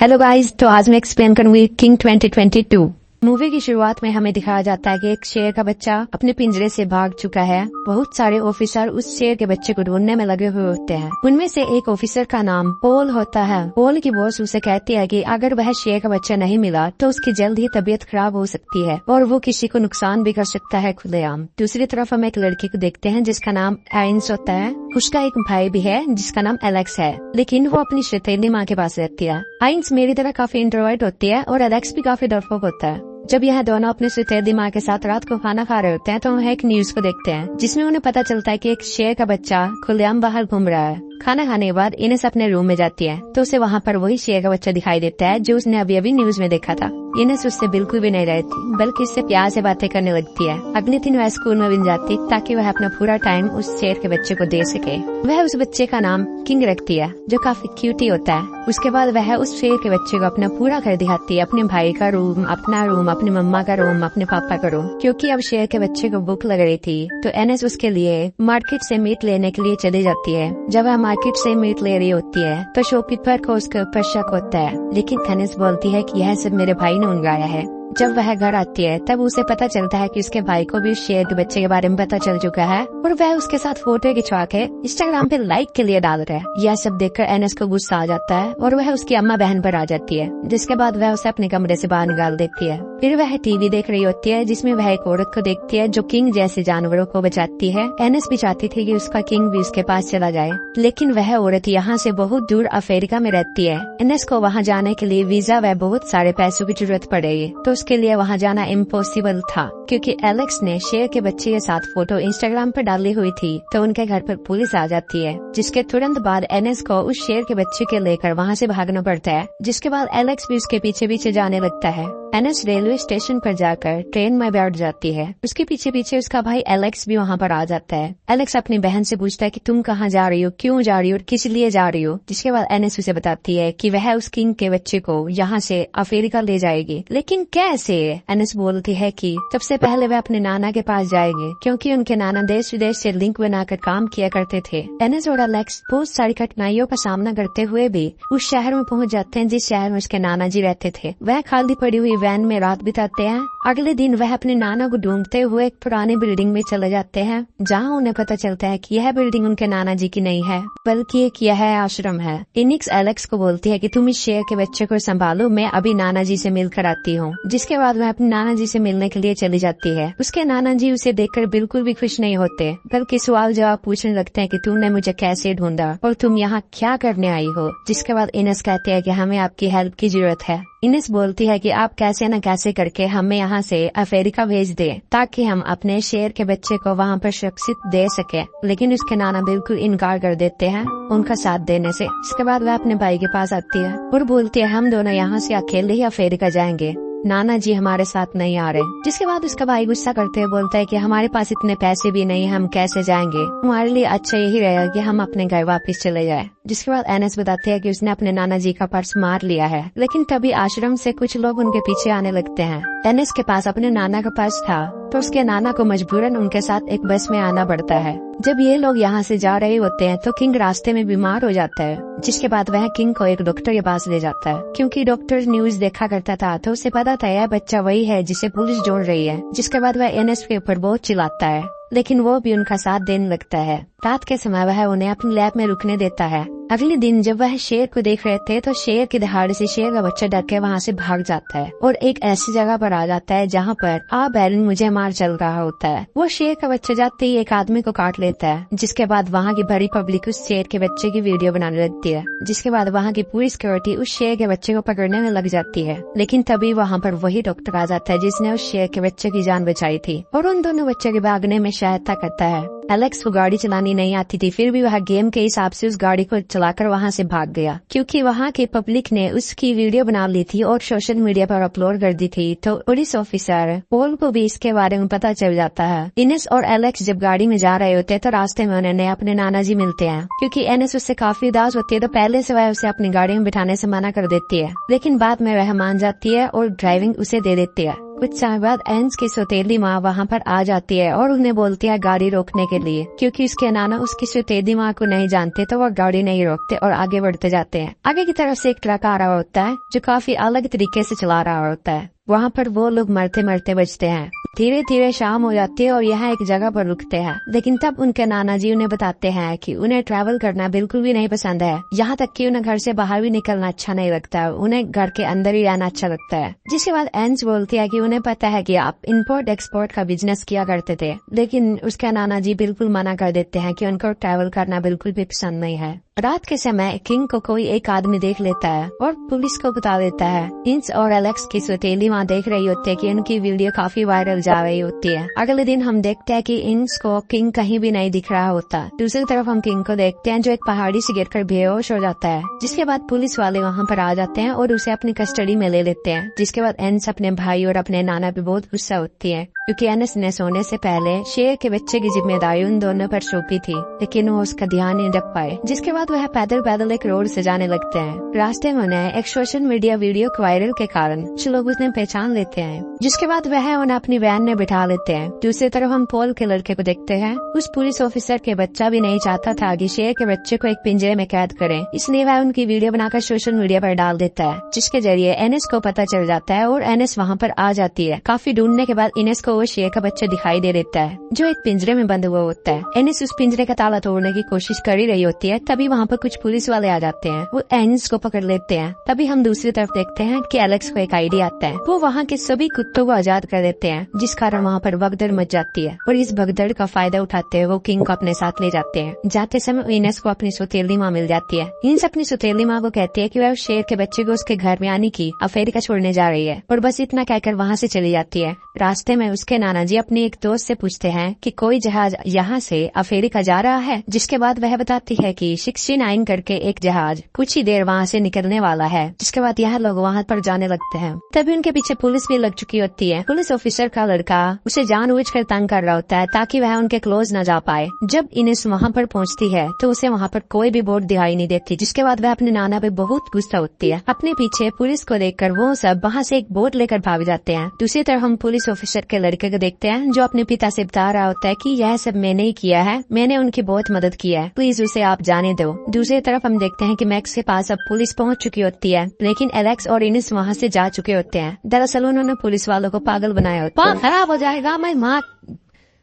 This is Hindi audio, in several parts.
हेलो गाइस, तो आज मैं एक्सप्लेन करूंगी किंग 2022। मूवी की शुरुआत में हमें दिखाया जाता है कि एक शेर का बच्चा अपने पिंजरे से भाग चुका है। बहुत सारे ऑफिसर उस शेर के बच्चे को ढूंढने में लगे हुए होते हैं। उनमें से एक ऑफिसर का नाम पॉल होता है। पॉल की बॉस उसे कहती है कि अगर वह शेर का बच्चा नहीं मिला तो उसकी जल्द ही तबीयत खराब हो सकती है और वो किसी को नुकसान भी कर सकता है खुलेआम। दूसरी तरफ हम एक लड़की को देखते हैं जिसका नाम आइंस होता है। उसका एक भाई भी है जिसका नाम एलेक्स है, लेकिन वो अपनी शैतानी माँ के पास रहती है। आइंस मेरी तरह काफी इंट्रोवर्ट होती है और एलेक्स भी काफी डरपोक होता है। जब यह दोनों अपने सुतेली माँ के साथ रात को खाना खा रहे होते हैं तो वह एक न्यूज को देखते हैं जिसमें उन्हें पता चलता है कि एक शेर का बच्चा खुलेआम बाहर घूम रहा है। खाना खाने के बाद इनेस अपने रूम में जाती है तो उसे वहाँ पर वही शेर का बच्चा दिखाई देता है जो उसने अभी अभी न्यूज में देखा था। इनेस उससे बिल्कुल भी नहीं रहती बल्कि उससे प्यार से बातें करने लगती है। अगले दिन वह स्कूल में बन जाती ताकि वह अपना पूरा टाइम उस शेर के बच्चे को दे सके। वह उस बच्चे का नाम किंग रखती है जो काफी क्यूटी होता है। उसके बाद वह उस शेर के बच्चे को अपना पूरा घर दिखाती है, अपने भाई का रूम, अपना रूम, अपनी मम्मा का रूम, अपने पापा का रूम। क्योंकि अब शेर के बच्चे को भूख लग रही थी तो एनेस उसके लिए मार्केट से मीट लेने के लिए चली जाती है। जब वह मार्केट से मीट ले रही होती है तो शॉपकीपर को उसके ऊपर शक होता है, लेकिन एनेस बोलती है कि यह सब मेरे भाई ने उगाया है। जब वह घर आती है तब उसे पता चलता है कि उसके भाई को भी शेर के बच्चे के बारे में पता चल चुका है और वह उसके साथ फोटो खिंचवा के इंस्टाग्राम पे लाइक के लिए डाल रहा है। यह सब देखकर एनेस को गुस्सा आ जाता है और वह उसकी अम्मा बहन पर आ जाती है, जिसके बाद वह उसे अपने कमरे से बाहर निकाल देती है। फिर वह टीवी देख रही होती है जिसमें वह एक औरत को देखती है जो किंग जैसे जानवरों को बचाती है। एनेस भी चाहती थी कि उसका किंग भी उसके पास चला जाए, लेकिन वह औरत यहाँ से बहुत दूर अफ्रीका में रहती है। एनेस को वहाँ जाने के लिए वीजा व बहुत सारे पैसों की जरूरत पड़ेगी तो उसके लिए वहाँ जाना इम्पॉसिबल था। क्योंकि एलेक्स ने शेर के बच्चे के साथ फोटो इंस्टाग्राम पर डाली हुई थी तो उनके घर पर पुलिस आ जाती है, जिसके तुरंत बाद एनेस को उस शेर के बच्चे के लेकर वहाँ से भागना पड़ता है। जिसके बाद एलेक्स भी उसके पीछे पीछे जाने लगता है। एनेस रेलवे स्टेशन पर जाकर ट्रेन में बैठ जाती है। उसके पीछे पीछे उसका भाई एलेक्स भी वहाँ पर आ जाता है। एलेक्स अपनी बहन से पूछता है कि तुम कहाँ जा रही हो, क्यों जा रही हो और किस लिए जा रही हो। जिसके बाद एनेस उसे बताती है कि वह उस किंग के बच्चे को यहाँ से अफ्रीका ले जाएगी, लेकिन कैसे। एनेस बोलती है कि सबसे पहले वह अपने नाना के पास जाएंगे क्योंकि उनके नाना देश विदेश से लिंक बनाकर काम किया करते थे। एनेस और एलेक्स बहुत सारी कठिनाइयों का सामना करते हुए भी उस शहर में पहुँच जाते हैं जिस शहर में उसके नाना जी रहते थे। वह खाली पड़ी हुई वैन में रात बिताते हैं। अगले दिन वह अपने नाना को ढूंढते हुए एक पुरानी बिल्डिंग में चले जाते हैं जहाँ उन्हें पता चलता है कि यह बिल्डिंग उनके नाना जी की नहीं है बल्कि एक यह आश्रम है। इनिक्स एलेक्स को बोलती है कि तुम इस शेर के बच्चे को संभालो, मैं अभी नाना जी से मिलकर आती हूँ। जिसके बाद वह अपने नाना जी से मिलने के लिए चली जाती है। उसके नाना जी उसे देखकर बिल्कुल भी खुश नहीं होते बल्कि सवाल जवाब पूछने लगते हैं कि तुमने मुझे कैसे ढूंढा और तुम यहाँ क्या करने आई हो। जिसके बाद इनेस कहते हैं कि हमें आपकी हेल्प की जरूरत है। इनेस बोलती है कि आप कैसे न कैसे करके हमें यहाँ से अफ्रीका भेज दें ताकि हम अपने शेर के बच्चे को वहाँ पर सुरक्षित दे सके, लेकिन उसके नाना बिल्कुल इनकार कर देते हैं उनका साथ देने से। इसके बाद वह अपने भाई के पास आती है और बोलती है हम दोनों यहाँ से अकेले ही अफ्रीका जाएंगे, नाना जी हमारे साथ नहीं आ रहे। जिसके बाद उसका भाई गुस्सा करते हुए बोलता है कि हमारे पास इतने पैसे भी नहीं, हम कैसे जाएंगे, हमारे लिए अच्छा यही रहेगा कि हम अपने घर वापस चले जाएं। जिसके बाद एनेस बताते हैं कि उसने अपने नाना जी का पर्स मार लिया है, लेकिन तभी आश्रम से कुछ लोग उनके पीछे आने लगते हैं। एनेस के पास अपने नाना का पर्स था तो उसके नाना को मजबूरन उनके साथ एक बस में आना पड़ता है। जब ये लोग यहाँ से जा रहे होते हैं तो किंग रास्ते में बीमार हो जाता है। जिसके बाद वह किंग को एक डॉक्टर के पास ले जाता है। क्योंकि डॉक्टर न्यूज देखा करता था तो उसे पता था यह बच्चा वही है जिसे पुलिस ढूंढ रही है। जिसके बाद वह एनेस के ऊपर बहुत चिल्लाता है, लेकिन वो भी उनका साथ देने लगता है। रात के समय वह उन्हें अपनी लैब में रुकने देता है। अगले दिन जब वह शेर को देख रहे थे तो शेर की दहाड़ से शेर का बच्चा डर के वहाँ से भाग जाता है और एक ऐसी जगह पर आ जाता है जहाँ पर बैरन मुझे मार चल रहा होता है। वो शेर का बच्चा जाते ही एक आदमी को काट लेता है। जिसके बाद वहाँ की बड़ी पब्लिक उस शेर के बच्चे की वीडियो बनाने लगती है। जिसके बाद वहाँ की पूरी सिक्योरिटी उस शेर के बच्चे को पकड़ने में लग जाती है, लेकिन तभी वहाँ पर वही डॉक्टर आ जाता है जिसने उस शेर के बच्चे की जान बचाई थी और उन दोनों बच्चे के भागने में सहायता करता है। एलेक्स को गाड़ी चलानी नहीं आती थी, फिर भी वह गेम के हिसाब से उस गाड़ी को चलाकर वहाँ से भाग गया। क्योंकि वहाँ के पब्लिक ने उसकी वीडियो बना ली थी और सोशल मीडिया पर अपलोड कर दी थी तो पुलिस ऑफिसर पॉल को भी इसके बारे में पता चल जाता है। इनेस और एलेक्स जब गाड़ी में जा रहे होते तो रास्ते में उन्हें अपने नाना जी मिलते हैं। क्योंकि एनेस उससे काफी उदास होती है तो पहले से वह उसे अपनी गाड़ी में बिठाने से मना कर देती है, लेकिन बाद में वह मान जाती है और ड्राइविंग उसे दे देती है। कुछ समय बाद एंस की सौतेली माँ वहाँ पर आ जाती है और उन्हें बोलती है गाड़ी रोकने के लिए, क्योंकि उसके नाना उसकी सौतेली माँ को नहीं जानते तो वो गाड़ी नहीं रोकते और आगे बढ़ते जाते हैं। आगे की तरफ से एक ट्रक आ रहा होता है जो काफी अलग तरीके से चला रहा होता है। वहाँ पर वो लोग मरते मरते बचते हैं। धीरे धीरे शाम हो जाती है और यहाँ एक जगह पर रुकते हैं, लेकिन तब उनके नाना जी उन्हें बताते हैं कि उन्हें ट्रैवल करना बिल्कुल भी नहीं पसंद है। यहाँ तक कि उन्हें घर से बाहर भी निकलना अच्छा नहीं लगता है, उन्हें घर के अंदर ही रहना अच्छा लगता है। जिसके बाद एंस बोलती है कि उन्हें पता है कि आप इंपोर्ट एक्सपोर्ट का बिजनेस किया करते थे, लेकिन उसके नाना जी बिल्कुल मना कर देते हैं कि उनको ट्रैवल करना बिल्कुल भी पसंद नहीं है। रात के समय किंग को कोई एक आदमी देख लेता है और पुलिस को बता देता है। इंस और एलेक्स की सौतेली माँ देख रही होती है कि उनकी वीडियो काफी वायरल जा रही होती है। अगले दिन हम देखते हैं कि इंस को किंग कहीं भी नहीं दिख रहा होता। दूसरी तरफ हम किंग को देखते हैं जो एक पहाड़ी से गिरकर बेहोश हो जाता है। जिसके बाद पुलिस वाले वहाँ पर आ जाते हैं और उसे अपनी कस्टडी में ले लेते हैं। जिसके बाद एंस अपने भाई और अपने नाना पे बहुत गुस्सा होती है, क्योंकि एनस ने सोने से पहले शेर के बच्चे की जिम्मेदारी उन दोनों पर सौंपी थी, लेकिन वो उसका ध्यान नहीं रख पाए। जिसके बाद वह पैदल पैदल एक रोड से जाने लगते हैं। रास्ते में उन्हें एक सोशल मीडिया वीडियो वायरल के कारण कुछ लोग उन्हें पहचान लेते हैं। जिसके बाद वह उन्हें अपनी वैन में बिठा लेते हैं। दूसरी तरफ हम पॉल के लड़के को देखते हैं। उस पुलिस ऑफिसर के बच्चा भी नहीं चाहता था कि शेर के बच्चे को एक पिंजरे में कैद करें, इसलिए वह उनकी वीडियो बनाकर सोशल मीडिया पर डाल देता है, जिसके जरिए एनएस को पता चल जाता है और एनएस वहाँ पर आ जाती है। काफी ढूंढने के बाद इनेस को वो शेर का बच्चा दिखाई दे देता है जो एक पिंजरे में बंद हुआ होता है। एनिस उस पिंजरे का ताला तोड़ने की कोशिश कर ही रही होती है, तभी वहाँ पर कुछ पुलिस वाले आ जाते हैं। वो एनिस को पकड़ लेते हैं। तभी हम दूसरी तरफ देखते हैं कि एलेक्स को एक आइडिया आता है। वो वहाँ के सभी कुत्तों को आजाद कर देते हैं, जिस कारण वहाँ पर भगदड़ मच जाती है और इस भगदड़ का फायदा उठाते हुए वो किंग को अपने साथ ले जाते हैं। जाते समय इनेस को अपनी सौतेली माँ मिल जाती है। इनेस अपनी सौतेली माँ को कहती है कि वह शेर के बच्चे को उसके घर में यानी कि अफ्रीका छोड़ने जा रही है, और बस इतना कहकर वहाँ से चली जाती है। रास्ते में उसके नाना जी अपने एक दोस्त से पूछते हैं कि कोई जहाज यहाँ से अफ्रीका जा रहा है, जिसके बाद वह बताती है कि 69 करके एक जहाज कुछ ही देर वहाँ से निकलने वाला है। जिसके बाद यह लोग वहाँ पर जाने लगते हैं। तभी उनके पीछे पुलिस भी लग चुकी होती है। पुलिस ऑफिसर का लड़का उसे जानबूझकर तंग कर रहा होता है ताकि वह उनके क्लोज न जा पाए। जब इनेस वहाँ पर पहुँचती है तो उसे वहाँ पर कोई भी बोट दिखाई नहीं देती, जिसके बाद वह अपने नाना पे बहुत गुस्सा होती है। अपने पीछे पुलिस को देखकर वो सब वहाँ से एक बोट लेकर भाग जाते हैं। दूसरी तरफ हम पुलिस ऑफिसर के लड़के को देखते हैं जो अपने पिता से बता रहा होता है कि यह सब मैंने ही किया है, मैंने उनकी बहुत मदद की है, प्लीज उसे आप जाने दो। दूसरी तरफ हम देखते हैं कि मैक्स के पास अब पुलिस पहुंच चुकी होती है, लेकिन एलेक्स और इनेस वहां से जा चुके होते हैं। दरअसल उन्होंने पुलिस वालों को पागल बनाया होता है। खराब हो जाएगा, मैं माँ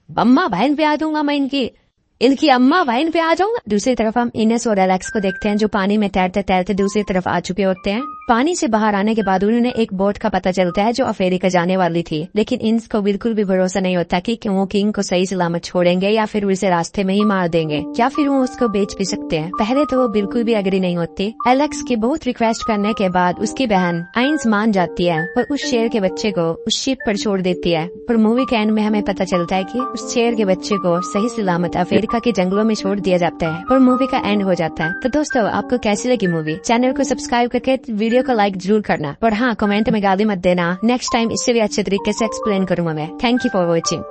अम्मा बहन पे आ जाऊंगा, मैं इनकी अम्मा बहन पे आ जाऊंगा। दूसरी तरफ हम इनेस और एलेक्स को देखते हैं जो पानी में तैरते तैरते दूसरी तरफ आ चुके होते हैं। पानी से बाहर आने के बाद उन्हें एक बोट का पता चलता है जो अफ्रीका जाने वाली थी, लेकिन इन्स को बिल्कुल भी भरोसा नहीं होता कि वो किंग को सही सलामत छोड़ेंगे या फिर उसे रास्ते में ही मार देंगे या फिर वो उसको बेच भी सकते हैं। पहले तो वो बिल्कुल भी एग्री नहीं होती। एलेक्स की बहुत रिक्वेस्ट करने के बाद उसकी बहन आइंस मान जाती है और उस शेर के बच्चे को उस शिप पर छोड़ देती है। पर मूवी के एंड में हमें पता चलता है कि उस शेर के बच्चे को सही सलामत अफ्रीका के जंगलों में छोड़ दिया जाता है और मूवी का एंड हो जाता है। तो दोस्तों, आपको कैसी लगी मूवी? चैनल को सब्सक्राइब करके वीडियो को लाइक जरूर करना, और हाँ, कमेंट में गाली मत देना। नेक्स्ट टाइम इससे भी अच्छे तरीके से एक्सप्लेन करूंगा मैं। Thank you for watching.